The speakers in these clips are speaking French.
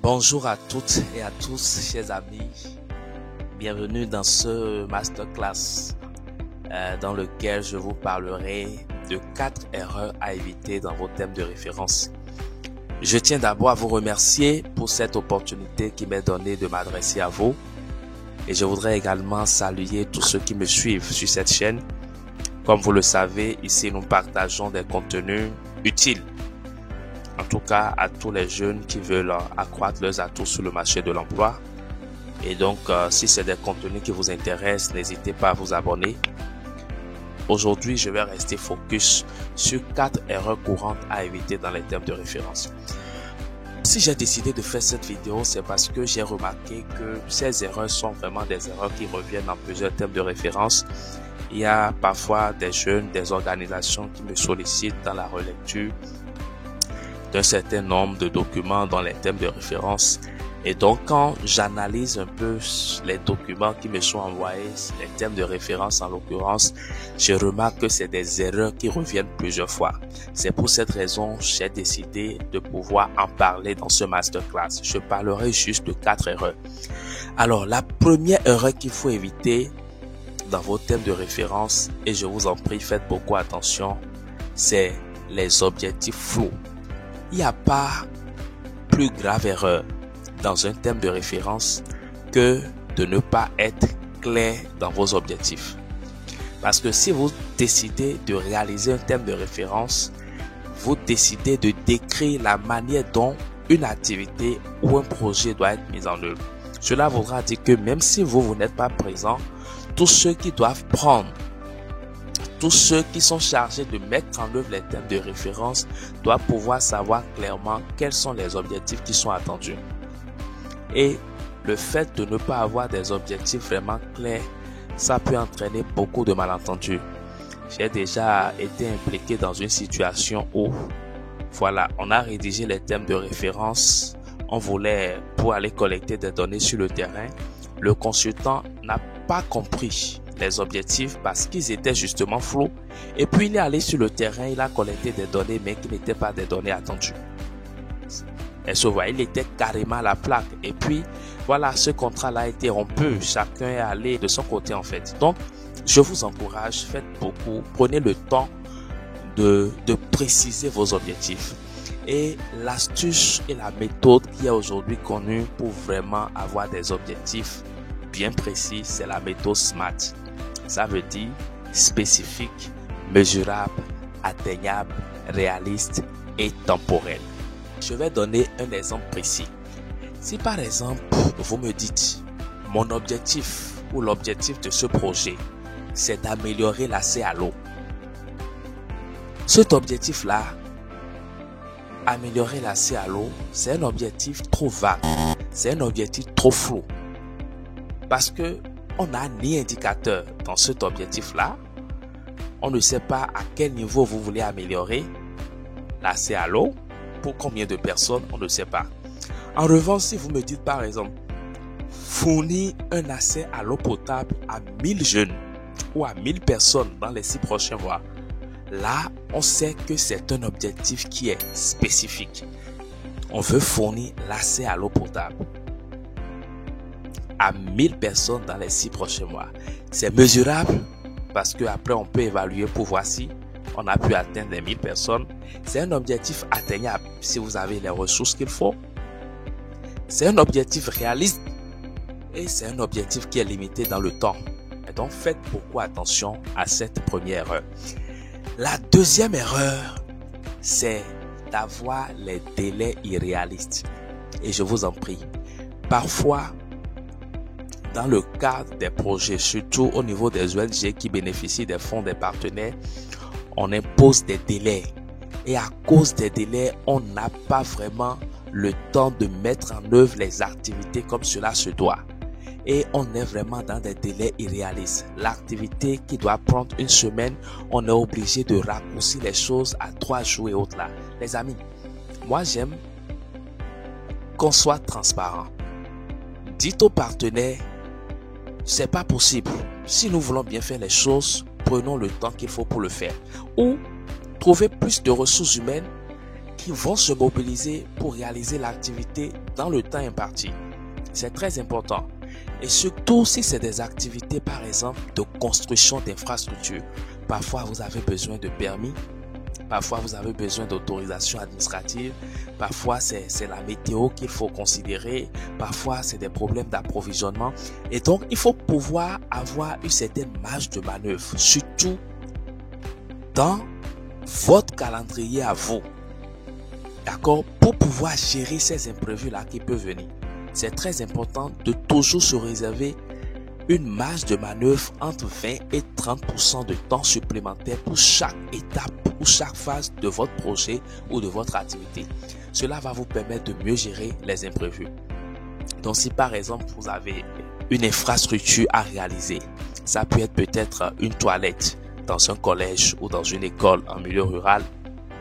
Bonjour à toutes et à tous, chers amis. Bienvenue dans ce masterclass dans lequel je vous parlerai de 4 erreurs à éviter dans vos thèmes de référence. Je tiens d'abord à vous remercier pour cette opportunité qui m'est donnée de m'adresser à vous. Et je voudrais également saluer tous ceux qui me suivent sur cette chaîne. Comme vous le savez, ici nous partageons des contenus utiles. En tout cas, à tous les jeunes qui veulent accroître leurs atouts sur le marché de l'emploi. Et donc, si c'est des contenus qui vous intéressent, n'hésitez pas à vous abonner. Aujourd'hui, je vais rester focus sur 4 erreurs courantes à éviter dans les thèmes de référence. Si j'ai décidé de faire cette vidéo, c'est parce que j'ai remarqué que ces erreurs sont vraiment des erreurs qui reviennent dans plusieurs thèmes de référence. Il y a parfois des jeunes, des organisations qui me sollicitent dans la relecture d'un certain nombre de documents dans les thèmes de référence. Et donc, quand j'analyse un peu les documents qui me sont envoyés, les thèmes de référence en l'occurrence, je remarque que c'est des erreurs qui reviennent plusieurs fois. C'est pour cette raison que j'ai décidé de pouvoir en parler dans ce masterclass. Je parlerai juste de 4 erreurs. Alors, la première erreur qu'il faut éviter dans vos thèmes de référence, et je vous en prie, faites beaucoup attention, c'est les objectifs flous. Il n'y a pas plus grave erreur dans un thème de référence que de ne pas être clair dans vos objectifs. Parce que si vous décidez de réaliser un thème de référence, vous décidez de décrire la manière dont une activité ou un projet doit être mis en œuvre. Cela voudra dire que même si vous n'êtes pas présent, tous ceux qui doivent prendre, tous ceux qui sont chargés de mettre en œuvre les thèmes de référence doivent pouvoir savoir clairement quels sont les objectifs qui sont attendus. Et le fait de ne pas avoir des objectifs vraiment clairs, ça peut entraîner beaucoup de malentendus. J'ai déjà été impliqué dans une situation où, voilà, on a rédigé les thèmes de référence, on voulait pour aller collecter des données sur le terrain. Le consultant n'a pas compris les objectifs parce qu'ils étaient justement flous. Et puis il est allé sur le terrain, il a collecté des données mais qui n'étaient pas des données attendues. Et se voit, il était carrément à la plaque. Et puis voilà, ce contrat-là a été rompu. Chacun est allé de son côté en fait. Donc, je vous encourage, faites beaucoup, prenez le temps de préciser vos objectifs. Et l'astuce et la méthode qui est aujourd'hui connue pour vraiment avoir des objectifs bien précis, c'est la méthode SMART. Ça veut dire spécifique, mesurable, atteignable, réaliste et temporel. Je vais donner un exemple précis. Si par exemple, vous me dites, mon objectif ou l'objectif de ce projet, c'est d'améliorer l'accès à l'eau. Cet objectif-là, améliorer l'accès à l'eau, c'est un objectif trop vague, c'est un objectif trop flou. Parce que on n'a ni indicateur dans cet objectif-là, on ne sait pas à quel niveau vous voulez améliorer l'accès à l'eau, pour combien de personnes, on ne sait pas. En revanche, si vous me dites par exemple, fournir un accès à l'eau potable à 1000 jeunes ou à 1000 personnes dans les 6 prochains mois, là, on sait que c'est un objectif qui est spécifique. On veut fournir l'accès à l'eau potable à 1000 personnes dans les 6 prochains mois. C'est mesurable parce qu'après, on peut évaluer pour voir si on a pu atteindre les 1000 personnes. C'est un objectif atteignable si vous avez les ressources qu'il faut. C'est un objectif réaliste et c'est un objectif qui est limité dans le temps. Et donc, faites beaucoup attention à cette première erreur. La deuxième erreur, c'est d'avoir les délais irréalistes. Et je vous en prie, parfois, dans le cadre des projets, surtout au niveau des ONG qui bénéficient des fonds des partenaires, on impose des délais. Et à cause des délais, on n'a pas vraiment le temps de mettre en œuvre les activités comme cela se doit. Et on est vraiment dans des délais irréalistes. L'activité qui doit prendre une semaine, on est obligé de raccourcir les choses à 3 jours et autres là. Les amis, moi j'aime qu'on soit transparent. Dites aux partenaires, c'est pas possible. Si nous voulons bien faire les choses, prenons le temps qu'il faut pour le faire. Ou trouvez plus de ressources humaines qui vont se mobiliser pour réaliser l'activité dans le temps imparti. C'est très important. Et surtout si c'est des activités, par exemple, de construction d'infrastructures. Parfois, vous avez besoin de permis. Parfois, vous avez besoin d'autorisation administrative. Parfois, c'est la météo qu'il faut considérer. Parfois, c'est des problèmes d'approvisionnement. Et donc, il faut pouvoir avoir une certaine marge de manœuvre, surtout dans votre calendrier à vous. D'accord? Pour pouvoir gérer ces imprévus-là qui peuvent venir. C'est très important de toujours se réserver une marge de manœuvre entre 20 et 30% de temps supplémentaire pour chaque étape ou chaque phase de votre projet ou de votre activité. Cela va vous permettre de mieux gérer les imprévus. Donc si par exemple vous avez une infrastructure à réaliser, ça peut être peut-être une toilette dans un collège ou dans une école en milieu rural.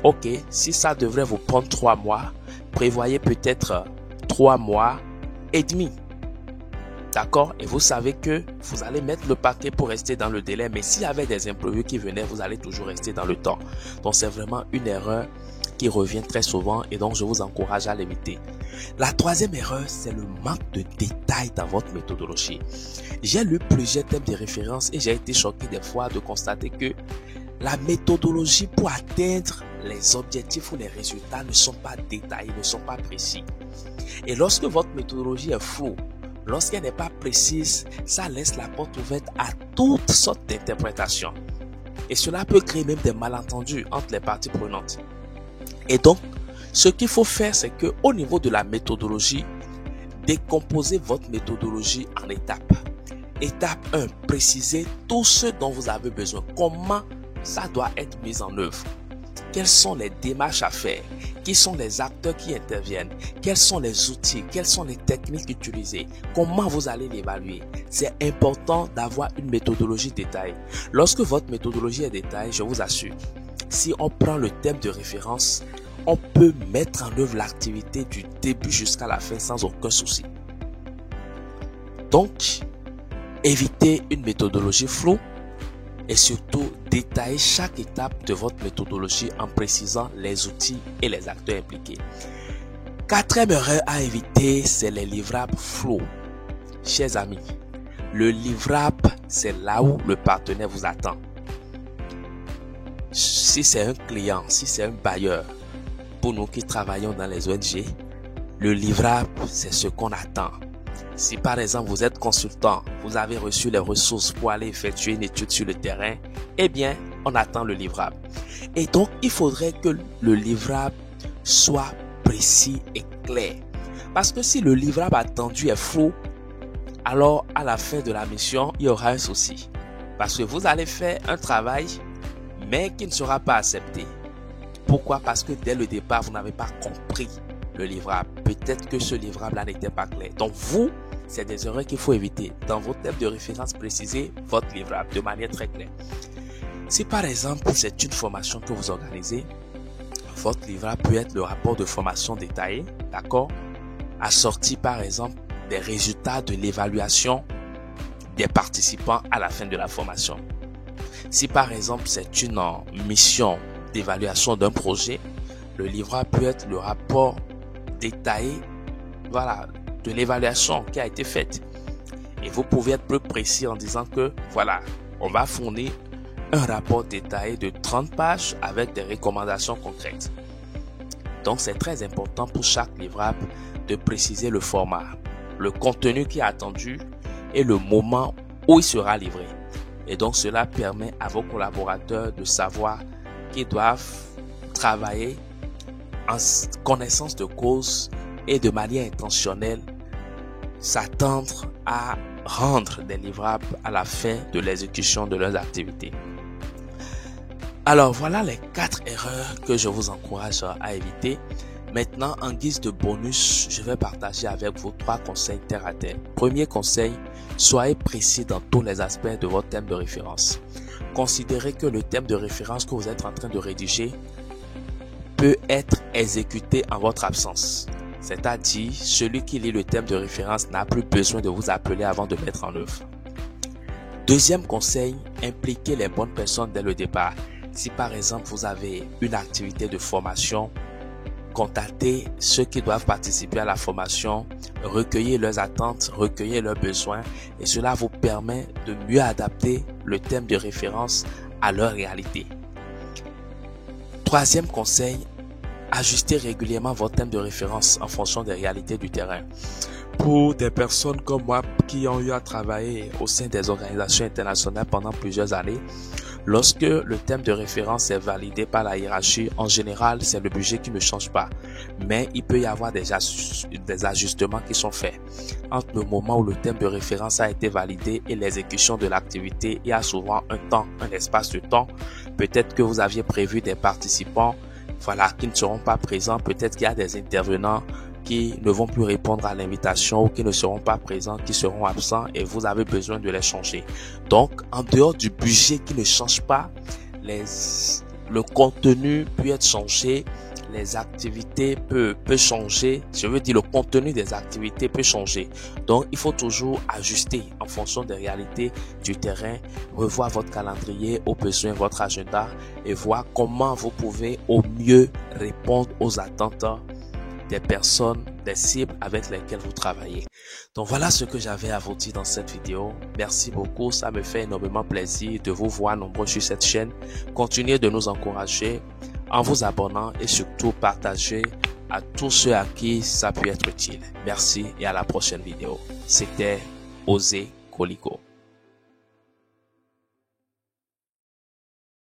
Ok, si ça devrait vous prendre 3 mois, prévoyez peut-être 3 mois et demi. D'accord? Et vous savez que vous allez mettre le paquet pour rester dans le délai. Mais s'il y avait des imprévus qui venaient, vous allez toujours rester dans le temps. Donc, c'est vraiment une erreur qui revient très souvent et donc je vous encourage à l'éviter. La troisième erreur, c'est le manque de détails dans votre méthodologie. J'ai lu plusieurs thèmes de référence et j'ai été choqué des fois de constater que la méthodologie pour atteindre les objectifs ou les résultats ne sont pas détaillés, ne sont pas précis. Et lorsque votre méthodologie est floue, lorsqu'elle n'est pas précise, ça laisse la porte ouverte à toutes sortes d'interprétations. Et cela peut créer même des malentendus entre les parties prenantes. Et donc, ce qu'il faut faire, c'est qu'au niveau de la méthodologie, décomposez votre méthodologie en étapes. Étape 1, précisez tout ce dont vous avez besoin. Comment ça doit être mis en œuvre? Quelles sont les démarches à faire? Qui sont les acteurs qui interviennent? Quels sont les outils? Quelles sont les techniques utilisées? Comment vous allez l'évaluer? C'est important d'avoir une méthodologie détaillée. Lorsque votre méthodologie est détaillée, je vous assure, si on prend le thème de référence, on peut mettre en œuvre l'activité du début jusqu'à la fin sans aucun souci. Donc, évitez une méthodologie floue. Et surtout, détaillez chaque étape de votre méthodologie en précisant les outils et les acteurs impliqués. Quatrième erreur à éviter, c'est les livrables flous. Chers amis, le livrable, c'est là où le partenaire vous attend. Si c'est un client, si c'est un bailleur, pour nous qui travaillons dans les ONG, le livrable, c'est ce qu'on attend. Si par exemple vous êtes consultant, vous avez reçu les ressources pour aller effectuer une étude sur le terrain, eh bien, on attend le livrable. Et donc, il faudrait que le livrable soit précis et clair. Parce que si le livrable attendu est flou, alors à la fin de la mission, il y aura un souci. Parce que vous allez faire un travail, mais qui ne sera pas accepté. Pourquoi? Parce que dès le départ, vous n'avez pas compris le livrable. Peut-être que ce livrable-là n'était pas clair. Donc vous, c'est des erreurs qu'il faut éviter. Dans votre thème de référence, précisez votre livrable de manière très claire. Si par exemple, c'est une formation que vous organisez, votre livrable peut être le rapport de formation détaillé, d'accord? Assorti par exemple des résultats de l'évaluation des participants à la fin de la formation. Si par exemple, c'est une mission d'évaluation d'un projet, le livrable peut être le rapport détaillé, voilà, de l'évaluation qui a été faite. Et vous pouvez être plus précis en disant que, voilà, on va fournir un rapport détaillé de 30 pages avec des recommandations concrètes. Donc, c'est très important pour chaque livrable de préciser le format, le contenu qui est attendu et le moment où il sera livré. Et donc, cela permet à vos collaborateurs de savoir qu'ils doivent travailler en connaissance de cause et de manière intentionnelle s'attendre à rendre des livrables à la fin de l'exécution de leurs activités. Alors voilà les 4 erreurs que je vous encourage à éviter. Maintenant, en guise de bonus, je vais partager avec vous 3 conseils terre à terre. Premier conseil, soyez précis dans tous les aspects de votre thème de référence. Considérez que le thème de référence que vous êtes en train de rédiger peut être exécuté en votre absence. C'est-à-dire, celui qui lit le thème de référence n'a plus besoin de vous appeler avant de mettre en œuvre. Deuxième conseil, impliquez les bonnes personnes dès le départ. Si par exemple, vous avez une activité de formation contacter ceux qui doivent participer à la formation, recueillir leurs attentes, recueillir leurs besoins et cela vous permet de mieux adapter le thème de référence à leur réalité. Troisième conseil, ajustez régulièrement votre thème de référence en fonction des réalités du terrain. Pour des personnes comme moi qui ont eu à travailler au sein des organisations internationales pendant plusieurs années, lorsque le thème de référence est validé par la hiérarchie, en général, c'est le budget qui ne change pas. Mais il peut y avoir des ajustements qui sont faits. Entre le moment où le thème de référence a été validé et l'exécution de l'activité, il y a souvent un espace de temps. Peut-être que vous aviez prévu des participants, qui ne seront pas présents. Peut-être qu'il y a des intervenants qui ne vont plus répondre à l'invitation ou qui ne seront pas présents, qui seront absents et vous avez besoin de les changer. Donc, en dehors du budget qui ne change pas, le contenu peut être changé, les activités peut changer. Je veux dire, le contenu des activités peut changer. Donc, il faut toujours ajuster en fonction des réalités du terrain, revoir votre calendrier, au besoin votre agenda et voir comment vous pouvez au mieux répondre aux attentes des personnes, des cibles avec lesquelles vous travaillez. Donc voilà ce que j'avais à vous dire dans cette vidéo. Merci beaucoup, ça me fait énormément plaisir de vous voir nombreux sur cette chaîne. Continuez de nous encourager en vous abonnant et surtout partagez à tous ceux à qui ça peut être utile. Merci et à la prochaine vidéo. C'était Osé Koliko.